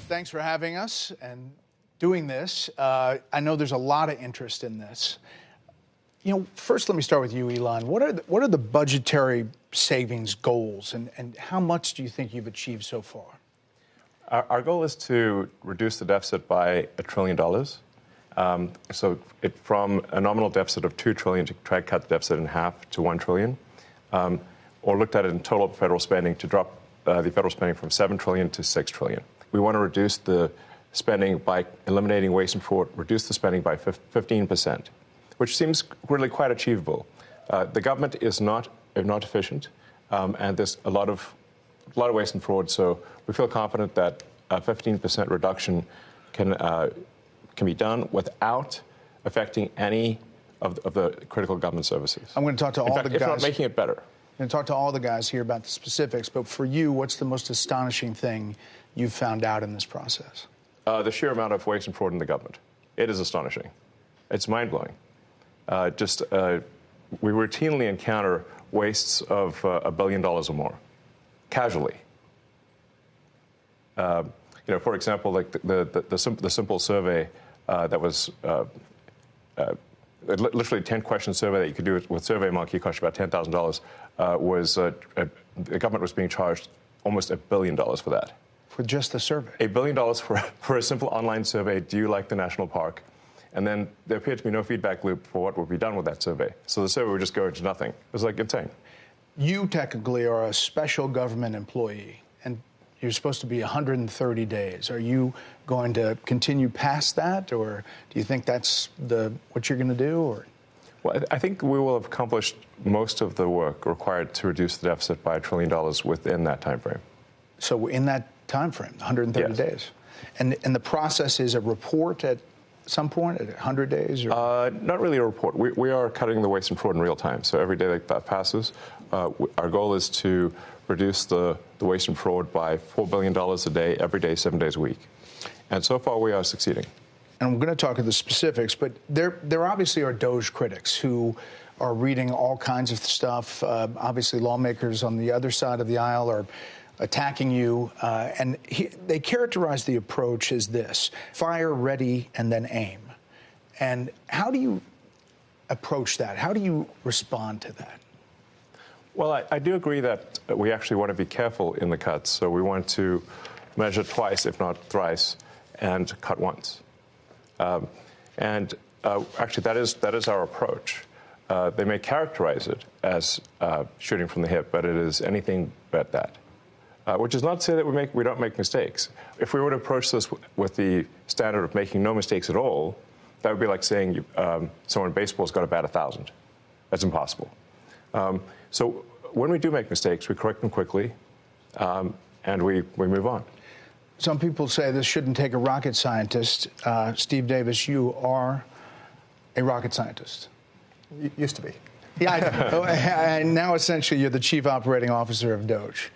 Thanks for having us and doing this. I know there's a lot of interest in this. First, let me start with you, Elon. What are the budgetary savings goals, and how much do you think you've achieved so far? Our goal is to reduce the deficit by $1 trillion. From a nominal deficit of $2 trillion to try to cut the deficit in half to $1 trillion, or looked at it in total federal spending to drop the federal spending from $7 trillion to $6 trillion. We want to reduce the spending by eliminating waste and fraud, reduce the spending by 15%, which seems really quite achievable. The government is not efficient, and there's a lot of waste and fraud. So we feel confident that a 15% reduction can be done without affecting any of the critical government services. I'm going to talk to all the guys. If not making it better. I'm going to talk to all the guys here about the specifics. But for you, what's the most astonishing thing you've found out in this process? The sheer amount of waste and fraud in the government. It is astonishing. It's mind-blowing. We routinely encounter wastes of $1 billion or more, casually. For example, like the simple survey that was literally a 10-question survey that you could do with SurveyMonkey, cost you about $10,000. The government was being charged almost $1 billion for that. For just the survey? $1 billion for a simple online survey. Do you like the national park? And then there appeared to be no feedback loop for what would be done with that survey. So the survey would just go into nothing. It was like insane. You technically are a special government employee, and you're supposed to be 130 days. Are you going to continue past that, or do you think that's what you're going to do? Or? Well, I think we will have accomplished most of the work required to reduce the deficit by $1 trillion within that time frame. So in that time frame, 130 yes. days. And the process is a report at some point, at 100 days? Or? Not really a report. We are cutting the waste and fraud in real time. So every day that passes, our goal is to reduce the waste and fraud by $4 billion a day, every day, 7 days a week. And so far, we are succeeding. And I'm going to talk to the specifics, but there obviously are DOGE critics who are reading all kinds of stuff. Obviously, lawmakers on the other side of the aisle are attacking you, and they characterize the approach as this: fire, ready, and then aim. And how do you approach that? How do you respond to that? Well, I do agree that we actually want to be careful in the cuts. So we want to measure twice, if not thrice, and cut once. Actually, that is our approach. They may characterize it as shooting from the hip, but it is anything but that. Which is not to say that we don't make mistakes. If we were to approach this with the standard of making no mistakes at all, that would be like saying someone in baseball's got to bat 1,000. That's impossible. So when we do make mistakes, we correct them quickly, and we move on. Some people say this shouldn't take a rocket scientist. Steve Davis, you are a rocket scientist. Used to be. Yeah, and now essentially you're the chief operating officer of DOGE,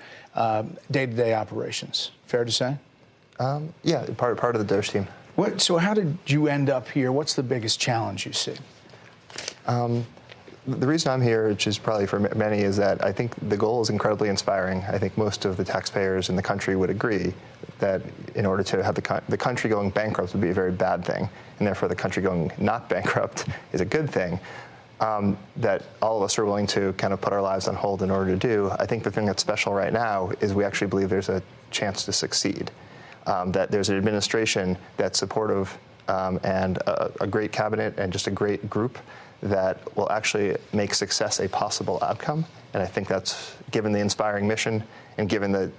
day-to-day operations. Fair to say? Yeah, part of the DOGE team. So how did you end up here? What's the biggest challenge you see? The reason I'm here, which is probably for many, is that I think the goal is incredibly inspiring. I think most of the taxpayers in the country would agree that in order to have the country going bankrupt would be a very bad thing, and therefore the country going not bankrupt is a good thing. That all of us are willing to kind of put our lives on hold in order to do. I think the thing that's special right now is we actually believe there's a chance to succeed, that there's an administration that's supportive and a great cabinet and just a great group that will actually make success a possible outcome. And I think that's, given the inspiring mission and given the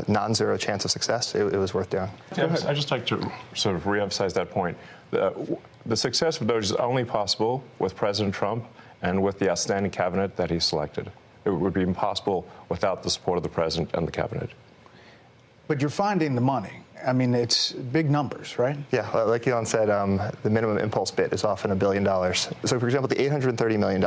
non-zero chance of success, it was worth doing. Yeah, I'd just like to sort of reemphasize that point. The success of DOGE is only possible with President Trump and with the outstanding cabinet that he selected. It would be impossible without the support of the president and the cabinet. But you're finding the money. I mean, it's big numbers, right? Yeah, like Elon said, the minimum impulse bid is often $1 billion. So, for example, the $830 million,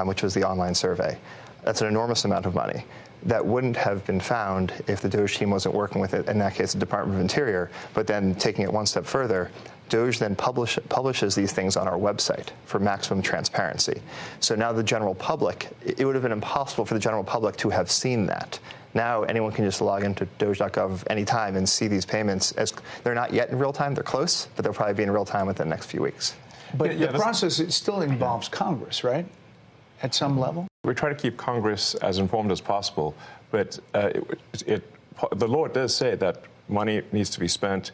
which was the online survey, that's an enormous amount of money. That wouldn't have been found if the DOGE team wasn't working with it, in that case, the Department of Interior. But then taking it one step further, DOGE then publishes these things on our website for maximum transparency. So now the general public, it would have been impossible for the general public to have seen that. Now anyone can just log into Doge.gov anytime and see these payments. As they're not yet in real time, they're close, but they'll probably be in real time within the next few weeks. But the process, it still involves Congress, right? At some level? We try to keep Congress as informed as possible, but the law does say that money needs to be spent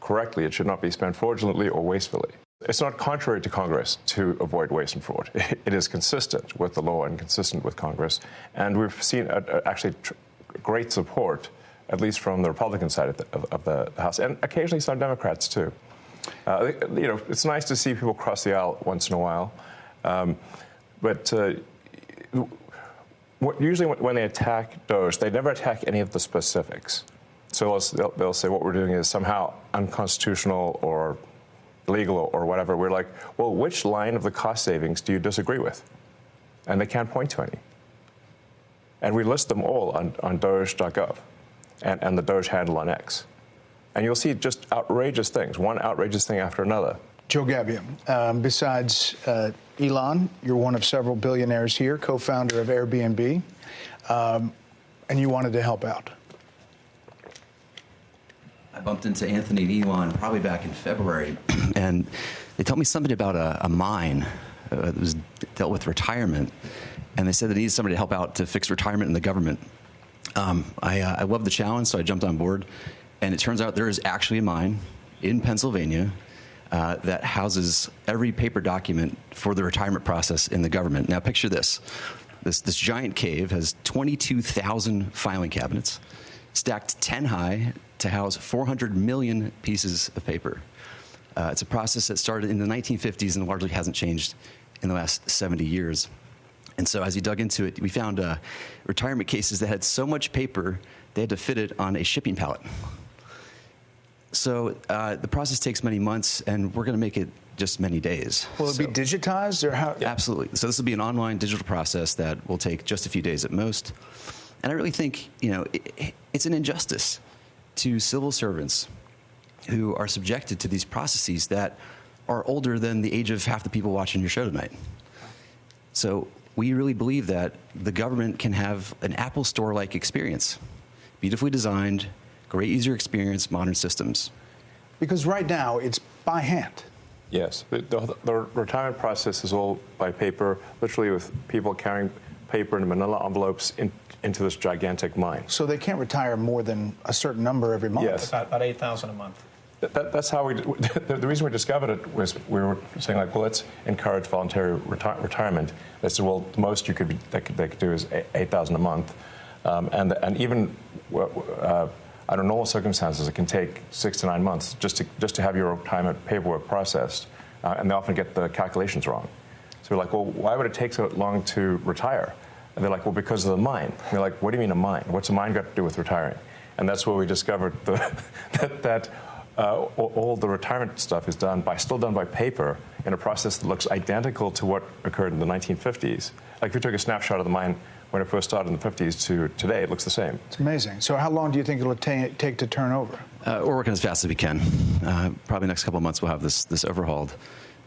correctly. It should not be spent fraudulently or wastefully. It's not contrary to Congress to avoid waste and fraud. It is consistent with the law and consistent with Congress. And we've seen actually great support, at least from the Republican side of the House, and occasionally some Democrats, too. It's nice to see people cross the aisle once in a while. But usually when they attack DOGE, they never attack any of the specifics. So they'll say what we're doing is somehow unconstitutional or illegal or whatever. We're like, well, which line of the cost savings do you disagree with? And they can't point to any. And we list them all on Doge.gov and the Doge handle on X. And you'll see just outrageous things, one outrageous thing after another. Joe Gabbia, besides Elon, you're one of several billionaires here, co-founder of Airbnb, and you wanted to help out. I bumped into Anthony and Elon probably back in February, and they told me something about a mine that was dealt with retirement, and they said they needed somebody to help out to fix retirement in the government. I loved the challenge, so I jumped on board, and it turns out there is actually a mine in Pennsylvania that houses every paper document for the retirement process in the government. Now picture this. This giant cave has 22,000 filing cabinets, stacked 10 high to house 400 million pieces of paper. It's a process that started in the 1950s and largely hasn't changed in the last 70 years. And so as you dug into it, we found retirement cases that had so much paper, they had to fit it on a shipping pallet. So the process takes many months, and we're going to make it just many days. Will it be digitized, or how? Absolutely. So this will be an online digital process that will take just a few days at most. And I really think, it's an injustice to civil servants who are subjected to these processes that are older than the age of half the people watching your show tonight. So we really believe that the government can have an Apple Store-like experience, beautifully designed, great user experience, modern systems. Because right now, it's by hand. Yes. The retirement process is all by paper, literally with people carrying paper in manila envelopes into this gigantic mine. So they can't retire more than a certain number every month? Yes. About 8,000 a month. That's how the reason we discovered it was we were saying, like, well, let's encourage voluntary retirement. They said, well, the most they could do is 8,000 a month. And even under normal circumstances, it can take 6 to 9 months just to have your retirement paperwork processed, and they often get the calculations wrong. So we're like, well, why would it take so long to retire? And they're like, well, because of the mine. And we're like, what do you mean a mine? What's a mine got to do with retiring? And that's where we discovered that all the retirement stuff is still done by paper in a process that looks identical to what occurred in the 1950s. Like if you took a snapshot of the mine when it first started in the 50s to today, it looks the same. It's amazing. So how long do you think it'll take to turn over? We're working as fast as we can. Probably next couple of months we'll have this overhauled.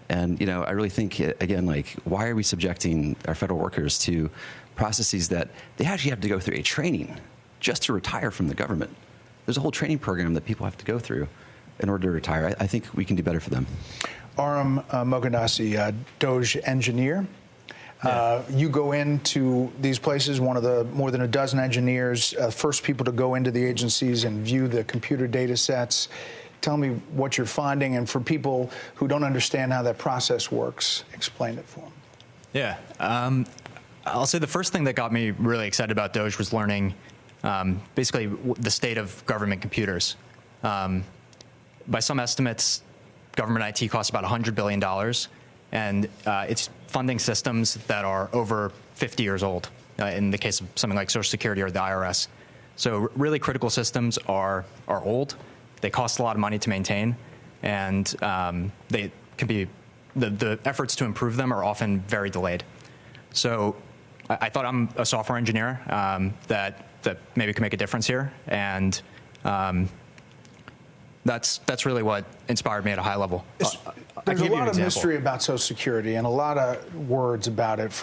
And, I really think, again, why are we subjecting our federal workers to processes that they actually have to go through a training just to retire from the government? There's a whole training program that people have to go through in order to retire. I think we can do better for them. Aram Mogadassi, DOGE engineer. Yeah. You go into these places, one of the more than a dozen engineers, first people to go into the agencies and view the computer data sets. Tell me what you're finding, and for people who don't understand how that process works, explain it for them. Yeah. I'll say the first thing that got me really excited about DOGE was learning basically the state of government computers. By some estimates, government IT costs about $100 billion, and it's funding systems that are over 50 years old, in the case of something like Social Security or the IRS. So really critical systems are old. They cost a lot of money to maintain, and they can be the efforts to improve them are often very delayed. So I thought I'm a software engineer that maybe can make a difference here, and that's really what inspired me at a high level. There's a lot of mystery about Social Security and a lot of words about it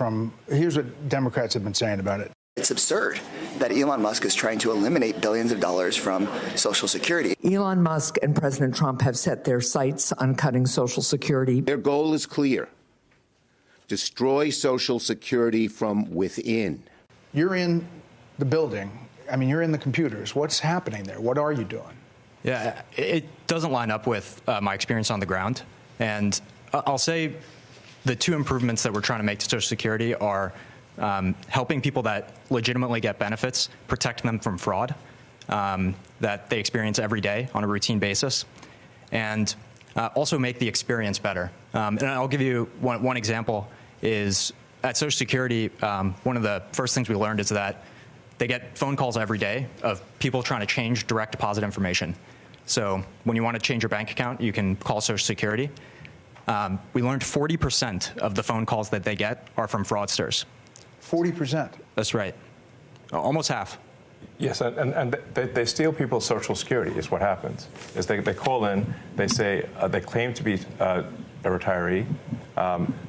here's what Democrats have been saying about it. It's absurd. that Elon Musk is trying to eliminate billions of dollars from Social Security. Elon Musk and President Trump have set their sights on cutting Social Security. Their goal is clear: destroy Social Security from within. You're in the building. I mean, you're in the computers. What's happening there? What are you doing? Yeah, it doesn't line up with my experience on the ground. And I'll say the two improvements that we're trying to make to Social Security are helping people that legitimately get benefits, protect them from fraud that they experience every day on a routine basis, and also make the experience better. And I'll give you one example is at Social Security, one of the first things we learned is that they get phone calls every day of people trying to change direct deposit information. So when you want to change your bank account, you can call Social Security. We learned 40% of the phone calls that they get are from fraudsters. 40%? That's right. Almost half. Yes, and they steal people's Social Security is what happens. Is they call in, they say, they claim to be a retiree,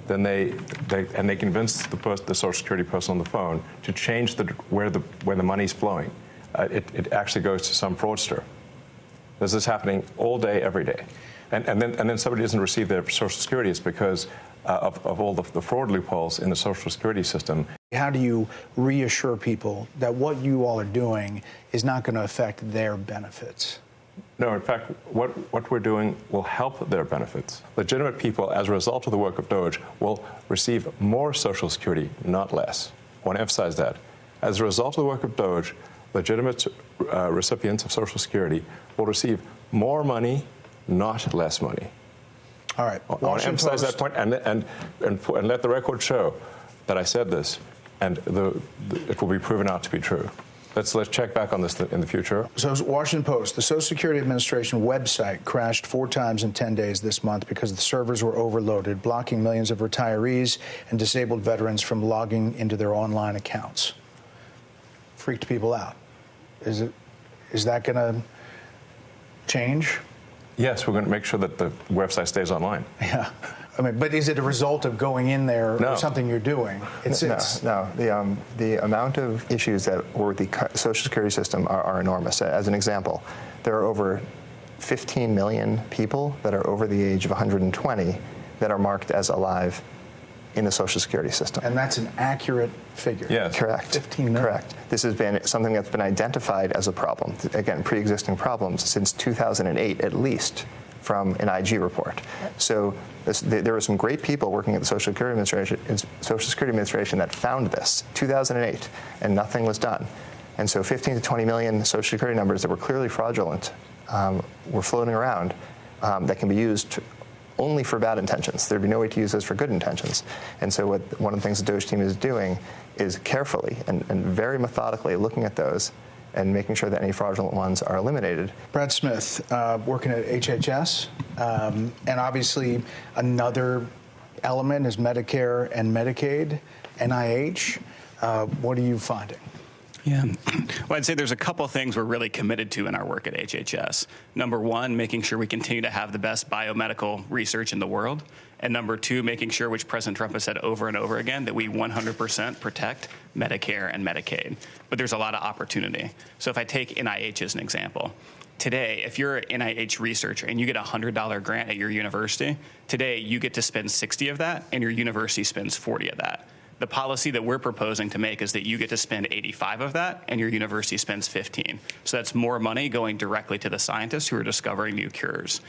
then they convince the Social Security person on the phone to change where the money's flowing. It actually goes to some fraudster. This is happening all day, every day. And then somebody doesn't receive their Social Security. It's because of all the fraud loopholes in the Social Security system. How do you reassure people that what you all are doing is not going to affect their benefits? No, in fact, what we're doing will help their benefits. Legitimate people, as a result of the work of DOGE, will receive more Social Security, not less. I want to emphasize that. As a result of the work of DOGE, legitimate recipients of Social Security will receive more money, not less money. All right. I want to emphasize that point and let the record show that I said this, and it will be proven out to be true. Let's check back on this in the future. So, Washington Post, the Social Security Administration website crashed 4 times in 10 days this month because the servers were overloaded, blocking millions of retirees and disabled veterans from logging into their online accounts. Freaked people out. Is that going to change? Yes, we're going to make sure that the website stays online. Yeah. I mean, but is it a result of going in there or something you're doing? No. The amount of issues that were with the Social Security system are enormous. As an example, there are over 15 million people that are over the age of 120 that are marked as alive in the Social Security system. And that's an accurate figure. Yes. Correct. 15 million. Correct. This has been something that's been identified as a problem, again, pre-existing problems, since 2008 at least, from an IG report. So there were some great people working at the Social Security Administration that found this, 2008, and nothing was done. And so 15 to 20 million Social Security numbers that were clearly fraudulent were floating around that can be used only for bad intentions. There'd be no way to use those for good intentions. And so one of the things the DOGE team is doing is carefully and very methodically looking at those and making sure that any fraudulent ones are eliminated. Brad Smith, working at HHS, and obviously another element is Medicare and Medicaid, NIH. What are you finding? Yeah. Well, I'd say there's a couple things we're really committed to in our work at HHS. Number one, making sure we continue to have the best biomedical research in the world. And number two, making sure, which President Trump has said over and over again, that we 100% protect Medicare and Medicaid. But there's a lot of opportunity. So if I take NIH as an example, today, if you're an NIH researcher and you get a $100 grant at your university, today you get to spend 60 of that and your university spends 40 of that. The policy that we're proposing to make is that you get to spend 85 of that and your university spends 15. So that's more money going directly to the scientists who are discovering new cures.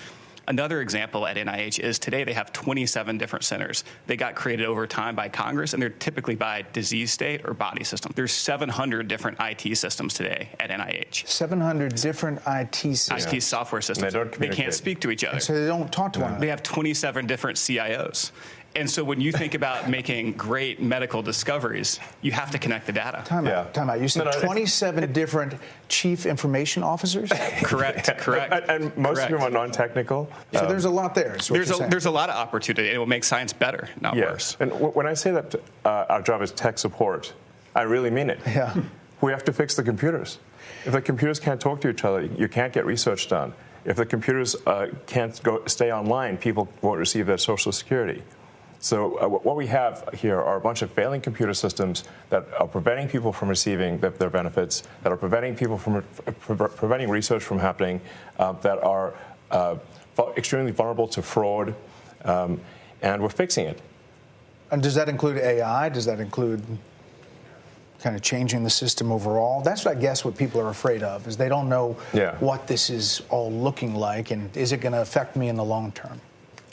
Another example at NIH is today they have 27 different centers. They got created over time by Congress, and they're typically by disease state or body system. There's 700 different IT systems today at NIH. 700 different IT systems. IT software systems. They can't speak to each other. So they don't talk to one another. They have 27 different CIOs. And so when you think about making great medical discoveries, you have to connect the data. Time out. You said 27 different chief information officers? Correct. And most of them are non-technical. So there's a lot there. There's a lot of opportunity. It will make science better, not worse. And when I say that our job is tech support, I really mean it. Yeah. We have to fix the computers. If the computers can't talk to each other, you can't get research done. If the computers can't stay online, people won't receive their Social Security. So what we have here are a bunch of failing computer systems that are preventing people from receiving their benefits, that are preventing people from preventing research from happening, that are extremely vulnerable to fraud, and we're fixing it. And does that include AI? Does that include kind of changing the system overall? That's, I guess, what people are afraid of, is they don't know what this is all looking like, and is it going to affect me in the long term?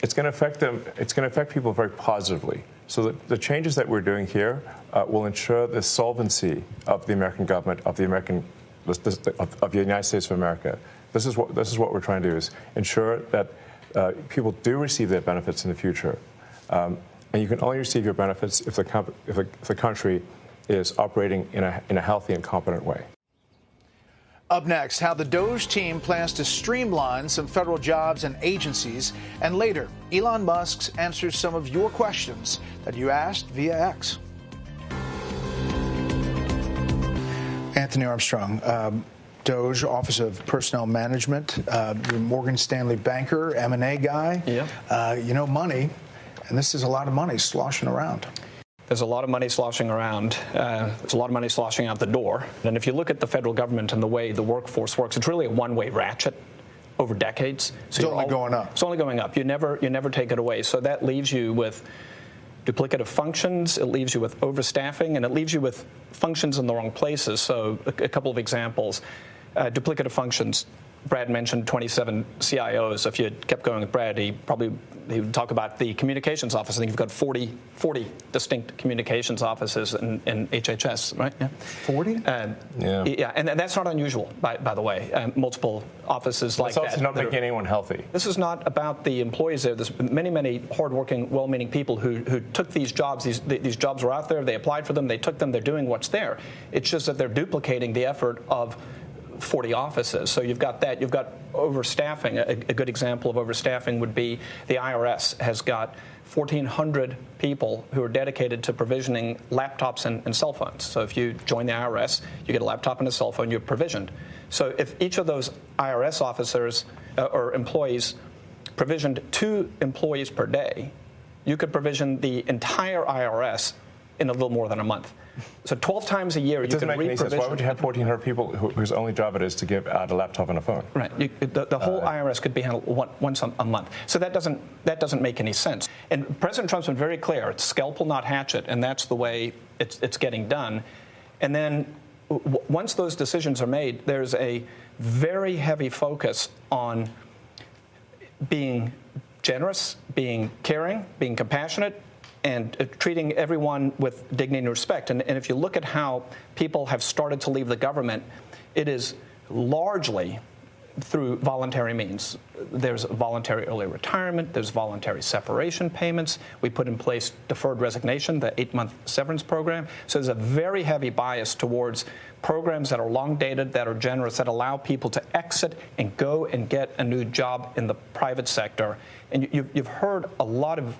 It's going to affect them. It's going to affect people very positively. So the changes that we're doing here will ensure the solvency of the American government, of the United States of America. This is what we're trying to do: is ensure that people do receive their benefits in the future, and you can only receive your benefits if the country is operating in a healthy and competent way. Up next, how the DOGE team plans to streamline some federal jobs and agencies. And later, Elon Musk answers some of your questions that you asked via X. Anthony Armstrong, DOGE, Office of Personnel Management, you're a Morgan Stanley banker, M&A guy. Yeah. You know money, and this is a lot of money sloshing around. There's a lot of money sloshing around. There's a lot of money sloshing out the door. And if you look at the federal government and the way the workforce works, it's really a one-way ratchet over decades. So it's only going up. It's only going up. You never take it away. So that leaves you with duplicative functions. It leaves you with overstaffing, and it leaves you with functions in the wrong places. So a couple of examples. Duplicative functions. Brad mentioned 27 CIOs. If you had kept going with Brad, he would talk about the communications office. I think you've got 40 distinct communications offices in HHS, right? Yeah. 40? Yeah, and that's not unusual, by the way. Multiple offices like that. It's also not making anyone healthy. This is not about the employees there. There's many hardworking, well-meaning people who took these jobs. These jobs were out there. They applied for them. They took them. They're doing what's there. It's just that they're duplicating the effort of 40 offices. So you've got that. You've got overstaffing. A good example of overstaffing would be the IRS has got 1,400 people who are dedicated to provisioning laptops and cell phones. So if you join the IRS, you get a laptop and a cell phone, you're provisioned. So if each of those IRS officers or employees provisioned 2 employees per day, you could provision the entire IRS in a little more than a month. So 12 times a year, you can re-provision. It doesn't make any sense. Why would you have 1,400 people whose only job it is to give out a laptop and a phone? Right. The whole IRS could be handled once a month. So that doesn't make any sense. And President Trump's been very clear. It's scalpel, not hatchet, and that's the way it's getting done. And then once those decisions are made, there's a very heavy focus on being generous, being caring, being compassionate, and treating everyone with dignity and respect. And if you look at how people have started to leave the government, it is largely through voluntary means. There's voluntary early retirement. There's voluntary separation payments. We put in place deferred resignation, the 8-month severance program. So there's a very heavy bias towards programs that are long dated, that are generous, that allow people to exit and go and get a new job in the private sector. And you've heard a lot of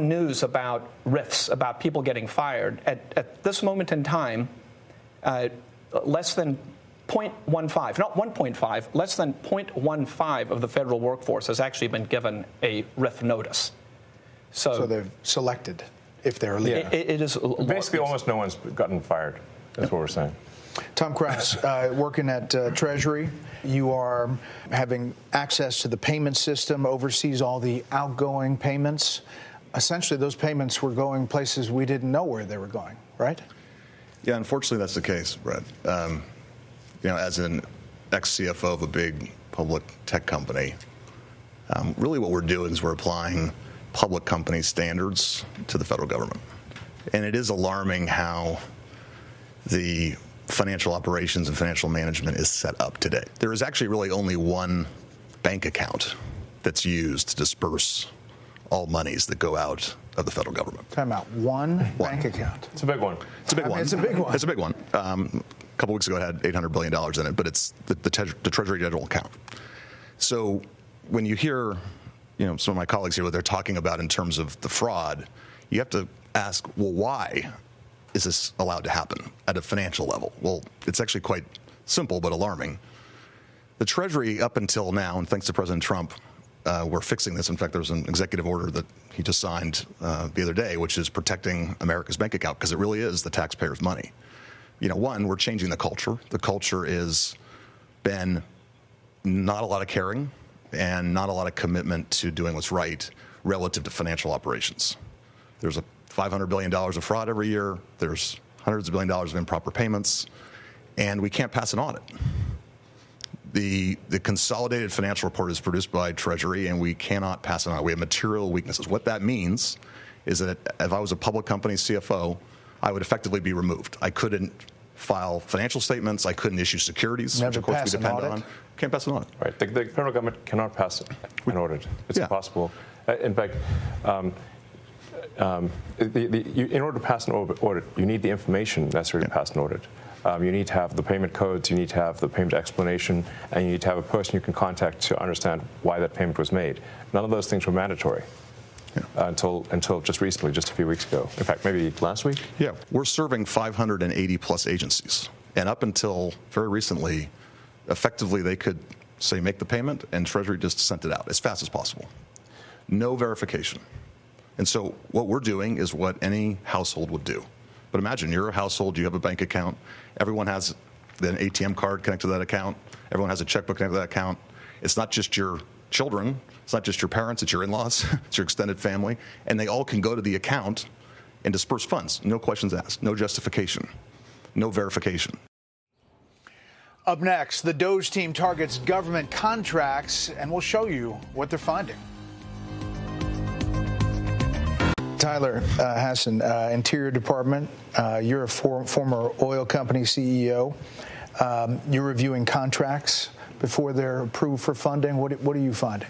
news about rifts, about people getting fired. At this moment in time, less than 0.15, not 1.5, less than 0.15 of the federal workforce has actually been given a RIF notice. So they're selected if they're leaving. It is basically almost no one's gotten fired. That's what we're saying. Tom Krause, working at Treasury, you are having access to the payment system, oversees all the outgoing payments. Essentially, those payments were going places we didn't know where they were going, right? Yeah, unfortunately, that's the case, Brett. As an ex-CFO of a big public tech company, really what we're doing is we're applying public company standards to the federal government. And it is alarming how the financial operations and financial management is set up today. There is actually really only one bank account that's used to disperse all monies that go out of the federal government. Time out. One bank account. It's a big one. It's a big one. It's a big one. It's a big one. A couple weeks ago, it had $800 billion in it, but it's the Treasury General account. So when you hear, some of my colleagues here, what they're talking about in terms of the fraud, you have to ask, well, why is this allowed to happen at a financial level? Well, it's actually quite simple but alarming. The Treasury, up until now, and thanks to President Trump, we're fixing this. In fact, there's an executive order that he just signed the other day, which is protecting America's bank account, because it really is the taxpayers' money. One, we're changing the culture. The culture is been not a lot of caring and not a lot of commitment to doing what's right relative to financial operations. There's a $500 billion of fraud every year. There's hundreds of billions of dollars of improper payments, and we can't pass an audit. The consolidated financial report is produced by Treasury, and we cannot pass it on. We have material weaknesses. What that means is that if I was a public company CFO, I would effectively be removed. I couldn't file financial statements. I couldn't issue securities, which of course we depend on. Can't pass an audit. Right. The federal government cannot pass an audit. It's impossible. In fact, in order to pass an audit, you need the information necessary to pass an audit. You need to have the payment codes, you need to have the payment explanation, and you need to have a person you can contact to understand why that payment was made. None of those things were mandatory until just recently, just a few weeks ago. In fact, maybe last week? Yeah, we're serving 580 plus agencies. And up until very recently, effectively they could say make the payment and Treasury just sent it out as fast as possible. No verification. And so what we're doing is what any household would do. But imagine you're a household, you have a bank account, everyone has an ATM card connected to that account, everyone has a checkbook connected to that account. It's not just your children, it's not just your parents, it's your in-laws, it's your extended family, and they all can go to the account and disperse funds. No questions asked, no justification, no verification. Up next, the DOGE team targets government contracts, and we'll show you what they're finding. Tyler Hassan, Interior Department, you're a former oil company CEO. You're reviewing contracts before they're approved for funding. What are you finding?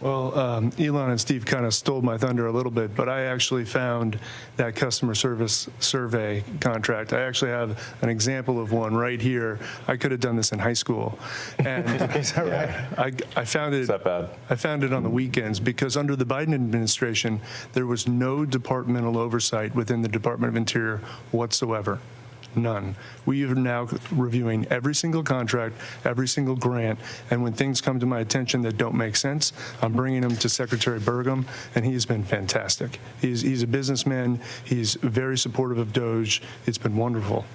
Well, Elon and Steve kind of stole my thunder a little bit, but I actually found that customer service survey contract. I actually have an example of one right here. I could have done this in high school. And is that right? I found it. Is that bad? I found it on the weekends because under the Biden administration, there was no departmental oversight within the Department of Interior whatsoever. None. We are now reviewing every single contract, every single grant, and when things come to my attention that don't make sense, I'm bringing them to Secretary Burgum, and he's been fantastic. He's a businessman. He's very supportive of DOGE. It's been wonderful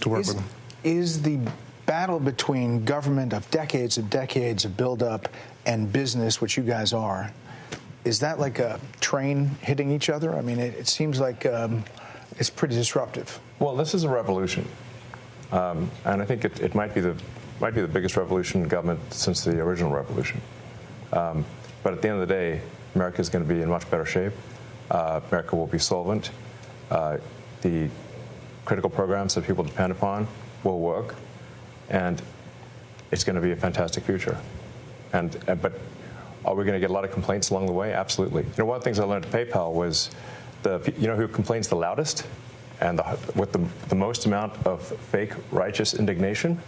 to work with him. Is the battle between government of decades of buildup and business, which you guys are, is that like a train hitting each other? I mean, it seems like it's pretty disruptive. Well, this is a revolution, and I think it might be the biggest revolution in government since the original revolution. But at the end of the day, America is going to be in much better shape. America will be solvent. The critical programs that people depend upon will work, and it's going to be a fantastic future. But are we going to get a lot of complaints along the way? Absolutely. One of the things I learned at PayPal was who complains the loudest and with the most amount of fake righteous indignation?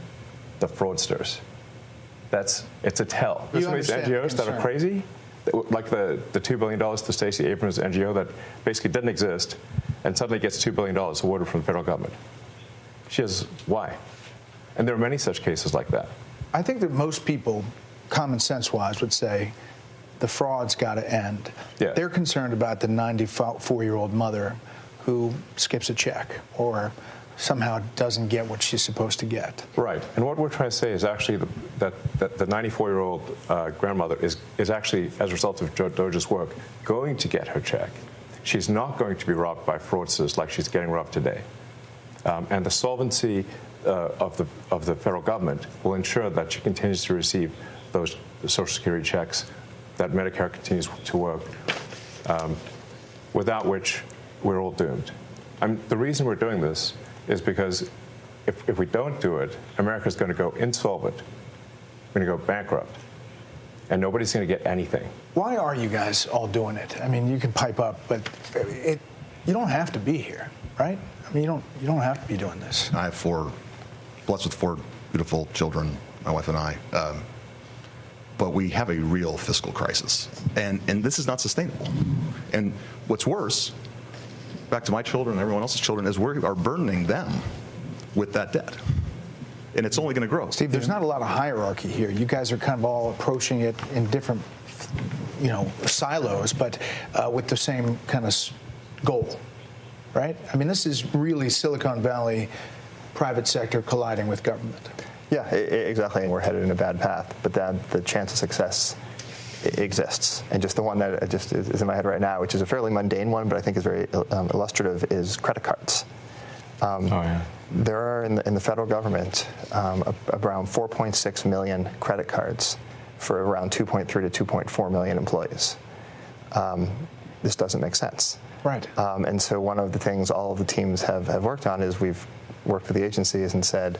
The fraudsters. It's a tell. There's some of these NGOs that are crazy, like the $2 billion to Stacey Abrams NGO that basically didn't exist and suddenly gets $2 billion awarded from the federal government. She says, why? And there are many such cases like that. I think that most people, common sense-wise, would say the fraud's got to end. Yeah. They're concerned about the 94-year-old mother who skips a check or somehow doesn't get what she's supposed to get. Right. And what we're trying to say is actually that the 94-year-old grandmother is actually, as a result of DOGE's work, going to get her check. She's not going to be robbed by fraudsters like she's getting robbed today. And the solvency of the federal government will ensure that she continues to receive those Social Security checks, that Medicare continues to work, without which we're all doomed. The reason we're doing this is because if we don't do it, America's going to go insolvent. We're going to go bankrupt. And nobody's going to get anything. Why are you guys all doing it? I mean, you can pipe up, but you don't have to be here, right? I mean, you don't have to be doing this. I have blessed with 4 beautiful children, my wife and I. But we have a real fiscal crisis. And this is not sustainable. And what's worse, back to my children and everyone else's children, is we are burdening them with that debt. And it's only going to grow. Steve, there's not a lot of hierarchy here. You guys are kind of all approaching it in different silos, but with the same kind of goal, right? I mean, this is really Silicon Valley private sector colliding with government. Yeah, exactly. And we're headed in a bad path, but then the chance of success exists. And just the one that just is in my head right now, which is a fairly mundane one, but I think is very illustrative, is credit cards. There are in the federal government around 4.6 million credit cards for around 2.3 to 2.4 million employees. This doesn't make sense. Right. And so one of the things all of the teams have worked on is we've worked with the agencies and said,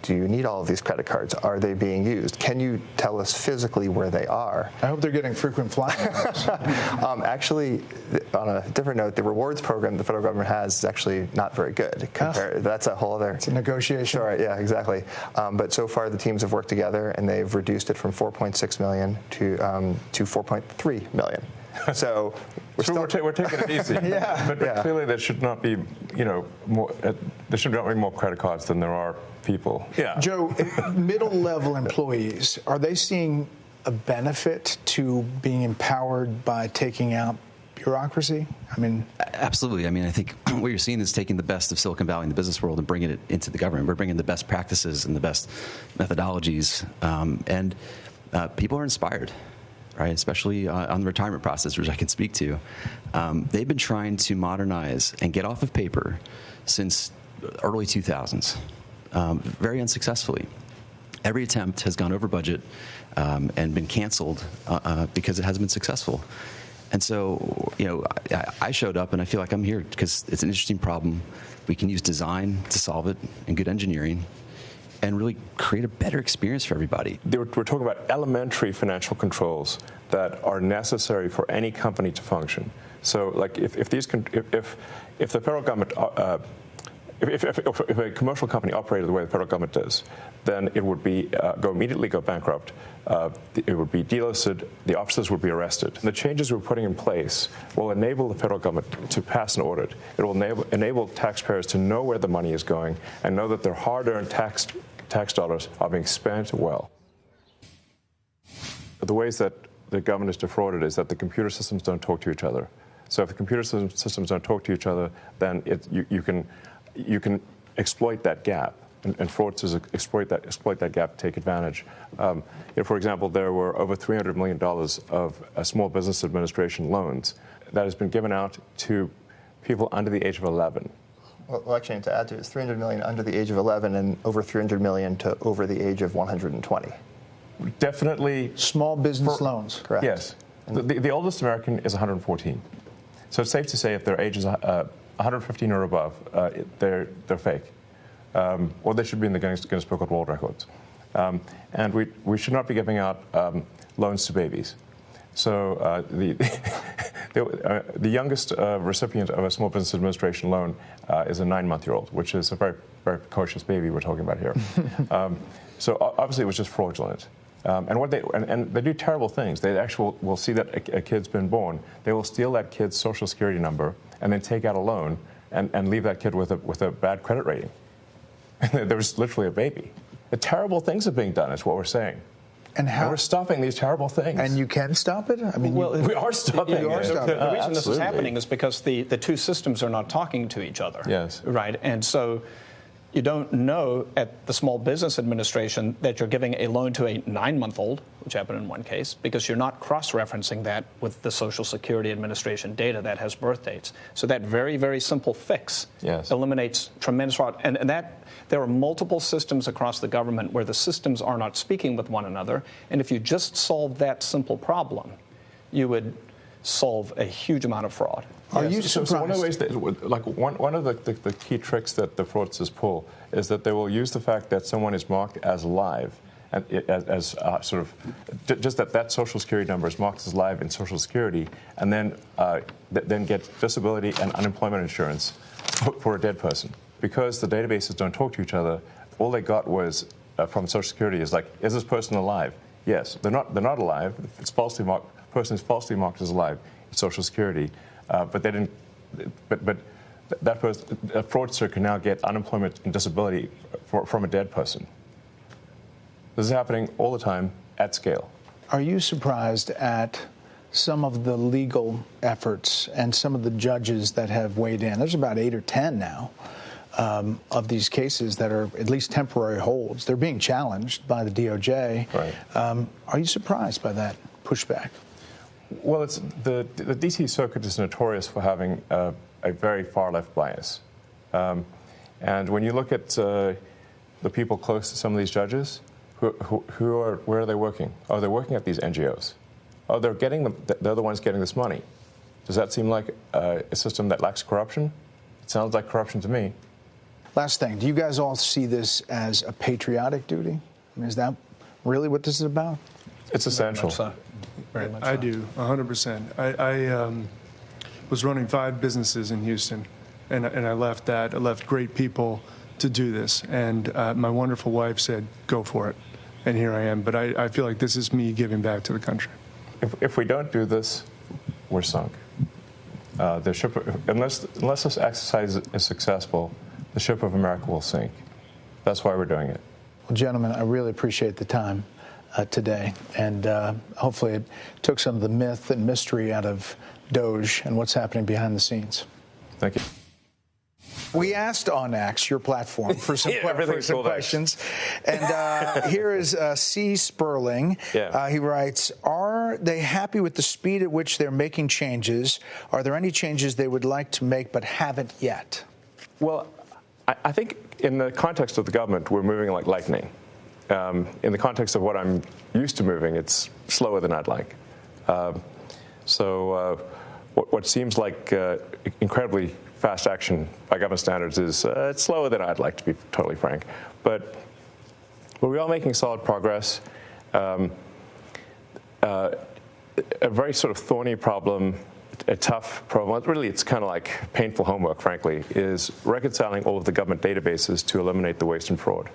do you need all of these credit cards? Are they being used? Can you tell us physically where they are? I hope they're getting frequent flyers. Actually, on a different note, the rewards program the federal government has is actually not very good. That's a whole other... It's a negotiation. Sure, yeah, exactly. But so far, the teams have worked together, and they've reduced it from 4.6 million to 4.3 million. So we're taking it easy. But clearly there should not be, more. There should not be more credit cards than there are people. Yeah. Joe, middle-level employees, are they seeing a benefit to being empowered by taking out bureaucracy? I mean, absolutely. I mean, I think what you're seeing is taking the best of Silicon Valley and the business world and bringing it into the government. We're bringing the best practices and the best methodologies, and people are inspired. Right, especially on the retirement process, which I can speak to. They've been trying to modernize and get off of paper since early 2000s, very unsuccessfully. Every attempt has gone over budget and been canceled because it hasn't been successful. And so, I showed up and I feel like I'm here because it's an interesting problem. We can use design to solve it and good engineering, and really create a better experience for everybody. We're talking about elementary financial controls that are necessary for any company to function. So, like, if the federal government, if a commercial company operated the way the federal government does, then it would be immediately go bankrupt. It would be delisted. The officers would be arrested. The changes we're putting in place will enable the federal government to pass an audit. It will enable taxpayers to know where the money is going and know that their hard-earned tax dollars are being spent well. The ways that the government is defrauded is that the computer systems don't talk to each other. So if the computer systems don't talk to each other, then you can exploit that gap, and fraudsters exploit that gap to take advantage. For example, there were over $300 million of Small Business Administration loans that has been given out to people under the age of 11. Well, actually, to add to it, it's $300 million under the age of 11 and over $300 million to over the age of 120. Definitely. Small business loans. Correct. Yes. The oldest American is 114. So it's safe to say if their age is 115 or above, they're fake. Or they should be in the Guinness Book of World Records. And we should not be giving out loans to babies. So the youngest recipient of a Small Business Administration loan is a 9-month-old, which is a very, very precocious baby we're talking about here. So obviously it was just fraudulent. And they do terrible things. They actually will see that a kid's been born. They will steal that kid's Social Security number and then take out a loan and leave that kid with a bad credit rating. There was literally a baby. The terrible things are being done, is what we're saying. And we're stopping these terrible things. And you can stop it? I mean, we are stopping it. The reason this is happening is because the two systems are not talking to each other. Yes. Right? And so you don't know at the Small Business Administration that you're giving a loan to a 9-month-old, which happened in one case, because you're not cross-referencing that with the Social Security Administration data that has birth dates. So that very, very simple fix eliminates tremendous fraud. And that there are multiple systems across the government where the systems are not speaking with one another. And if you just solve that simple problem, you would solve a huge amount of fraud. Are you surprised? So one of the ways that, like one of the key tricks that the fraudsters pull is that they will use the fact that someone is marked as live, and as sort of just that Social Security number is marked as live in Social Security, and then get disability and unemployment insurance for a dead person. Because the databases don't talk to each other, all they got was from Social Security is like, is this person alive? Yes, they're not alive. It's falsely marked. Person is falsely marked as alive in Social Security. But they didn't. But that person, a fraudster can now get unemployment and disability from a dead person. This is happening all the time at scale. Are you surprised at some of the legal efforts and some of the judges that have weighed in? There's about 8 or 10 now of these cases that are at least temporary holds. They're being challenged by the DOJ. Right. Are you surprised by that pushback? Well, it's the D.C. Circuit is notorious for having a very far-left bias. And when you look at the people close to some of these judges, where are they working? Oh, they're working at these NGOs. Oh, they're the ones getting this money. Does that seem like a system that lacks corruption? It sounds like corruption to me. Last thing, do you guys all see this as a patriotic duty? I mean, is that really what this is about? It's essential. Very much so. I do, 100%. I was running 5 businesses in Houston, and I left that. I left great people to do this, and my wonderful wife said, go for it. And here I am. But I feel like this is me giving back to the country. If we don't do this, we're sunk. The ship, unless this exercise is successful, the ship of America will sink. That's why we're doing it. Well, gentlemen, I really appreciate the time today, and hopefully it took some of the myth and mystery out of DOGE and what's happening behind the scenes. Thank you. We asked on X, your platform, for some, questions. And here is C. Sperling. Yeah. He writes, are they happy with the speed at which they're making changes? Are there any changes they would like to make but haven't yet? Well, I think in the context of the government, we're moving like lightning. In the context of what I'm used to moving, it's slower than I'd like. What seems like incredibly fast action by government standards is it's slower than I'd like, to be totally frank. But we are making solid progress. A very sort of thorny problem, a tough problem, really it's kind of like painful homework, frankly, is reconciling all of the government databases to eliminate the waste and fraud.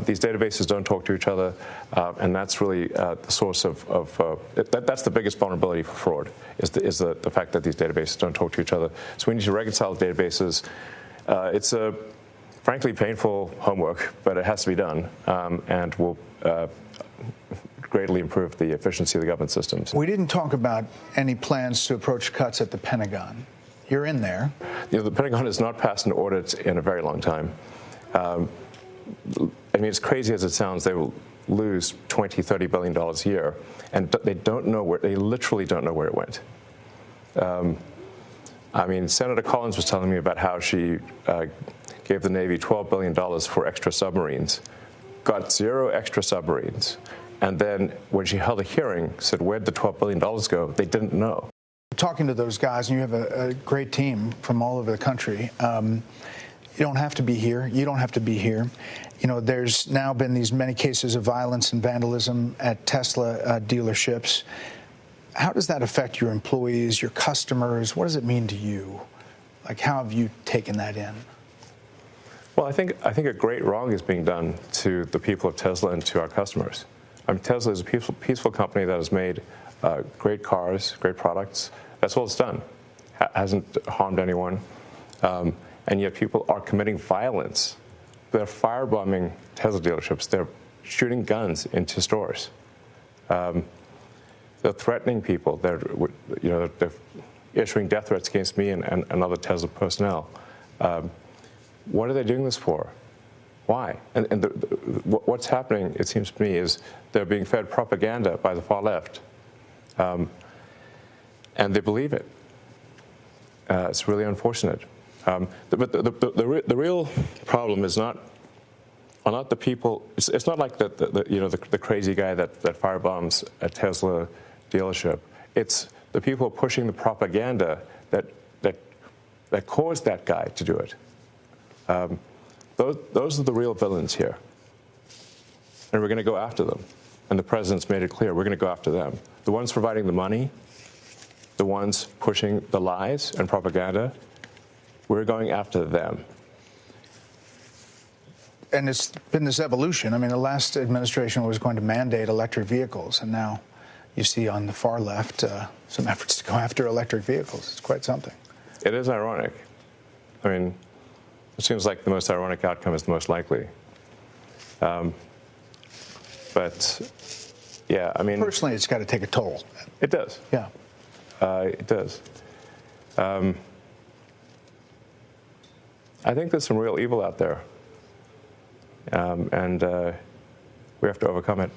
These databases don't talk to each other, and that's really the source that's the biggest vulnerability for fraud, is the fact that these databases don't talk to each other. So we need to reconcile the databases. It's a frankly painful homework, but it has to be done, and will greatly improve the efficiency of the government systems. We didn't talk about any plans to approach cuts at the Pentagon. You're in there. The Pentagon has not passed an audit in a very long time. I mean, as crazy as it sounds, they will lose $20, $30 billion a year, and they literally don't know where it went. I mean, Senator Collins was telling me about how she gave the Navy $12 billion for extra submarines, got 0 extra submarines, and then when she held a hearing, said, where'd the $12 billion go? They didn't know. Talking to those guys, and you have a great team from all over the country. You don't have to be here. You don't have to be here. You know, there's now been these many cases of violence and vandalism at Tesla dealerships. How does that affect your employees, your customers? What does it mean to you? Like, how have you taken that in? Well, I think a great wrong is being done to the people of Tesla and to our customers. I mean, Tesla is a peaceful company that has made great cars, great products. That's all it's done. Hasn't harmed anyone. And yet people are committing violence. They're firebombing Tesla dealerships. They're shooting guns into stores. They're threatening people. They're issuing death threats against me and other Tesla personnel. What are they doing this for? Why? And what's happening, it seems to me, is they're being fed propaganda by the far left, and they believe it. It's really unfortunate. But the real problem is not the people. It's not like the crazy guy that firebombs a Tesla dealership. It's the people pushing the propaganda that caused that guy to do it. Those are the real villains here, and we're going to go after them. And the president's made it clear we're going to go after them. The ones providing the money, the ones pushing the lies and propaganda. We're going after them. And it's been this evolution. I mean, the last administration was going to mandate electric vehicles, and now you see on the far left some efforts to go after electric vehicles. It's quite something. It is ironic. I mean, it seems like the most ironic outcome is the most likely. But Yeah, I mean, personally, it's got to take a toll. It does. Yeah, it does. I think there's some real evil out there, and we have to overcome it.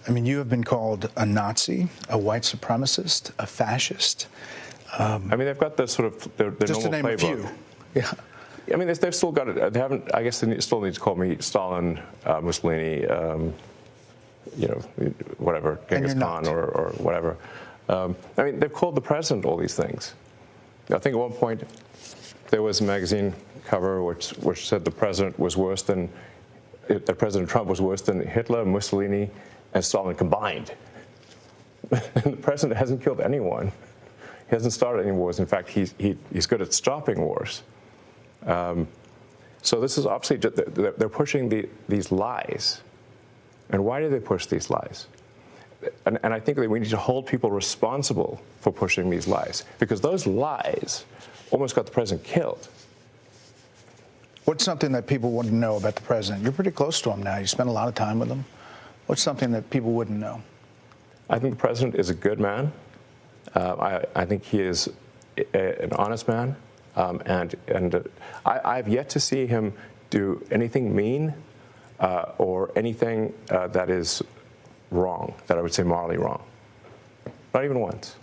I mean, you have been called a Nazi, a white supremacist, a fascist. I mean, they've got the sort of their just normal to name playbook. a few. Yeah. I mean, they've still got it. They haven't. I guess they still need to call me Stalin, Mussolini, whatever, Genghis Khan, or whatever. I mean, they've called the president all these things. I think at one point there was a magazine cover which said the president was worse than President Trump was worse than Hitler, Mussolini, and Stalin combined. And the president hasn't killed anyone. He hasn't started any wars. In fact, he's good at stopping wars. So this is obviously they're pushing these lies. And why do they push these lies? And I think that we need to hold people responsible for pushing these lies, because those lies almost got the president killed. What's something that people wouldn't know about the president? You're pretty close to him now. You spend a lot of time with him. What's something that people wouldn't know? I think the president is a good man. I think he is an honest man, and I've yet to see him do anything mean or anything that is wrong, that I would say morally wrong. Not even once.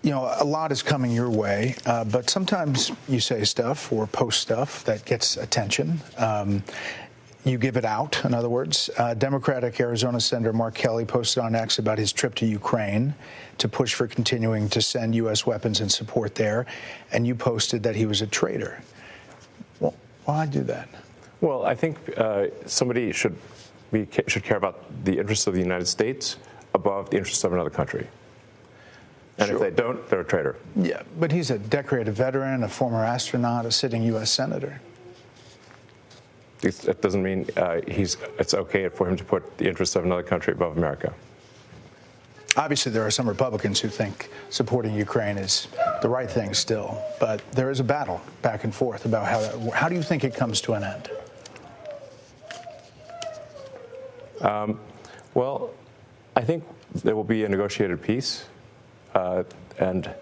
You know, a lot is coming your way, but sometimes you say stuff or post stuff that gets attention. You give it out, in other words. Democratic Arizona Senator Mark Kelly posted on X about his trip to Ukraine to push for continuing to send U.S. weapons and support there, and you posted that he was a traitor. Well, why do that? Well, I think somebody should care about the interests of the United States above the interests of another country. And if they don't, they're a traitor. Yeah, but he's a decorated veteran, a former astronaut, a sitting U.S. senator. That doesn't mean it's okay for him to put the interests of another country above America. Obviously, there are some Republicans who think supporting Ukraine is the right thing still, but there is a battle back and forth about how do you think it comes to an end? Well, I think there will be a negotiated peace, and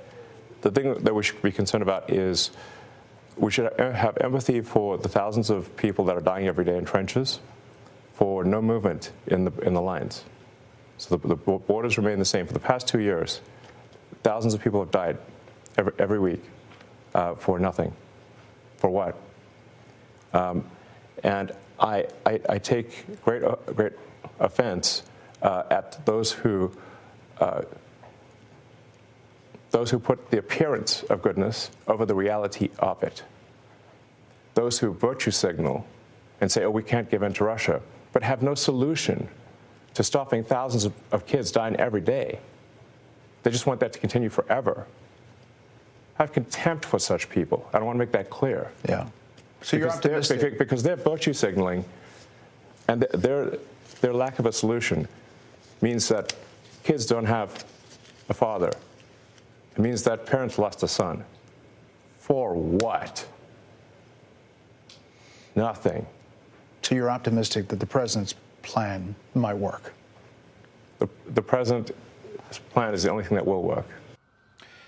the thing that we should be concerned about is we should have empathy for the thousands of people that are dying every day in trenches, for no movement in the lines. So the borders remain the same. For the past 2 years, thousands of people have died every week for nothing. For what? And I take great offense at those who put the appearance of goodness over the reality of it. Those who virtue signal and say, oh, we can't give in to Russia, but have no solution to stopping thousands of kids dying every day. They just want that to continue forever. I have contempt for such people. I don't want to make that clear. Yeah. So you're optimistic. Because they're virtue signaling, and their lack of a solution means that kids don't have a father. It means that parents lost a son. For what? Nothing. So you're optimistic that the president's plan might work? The president's plan is the only thing that will work.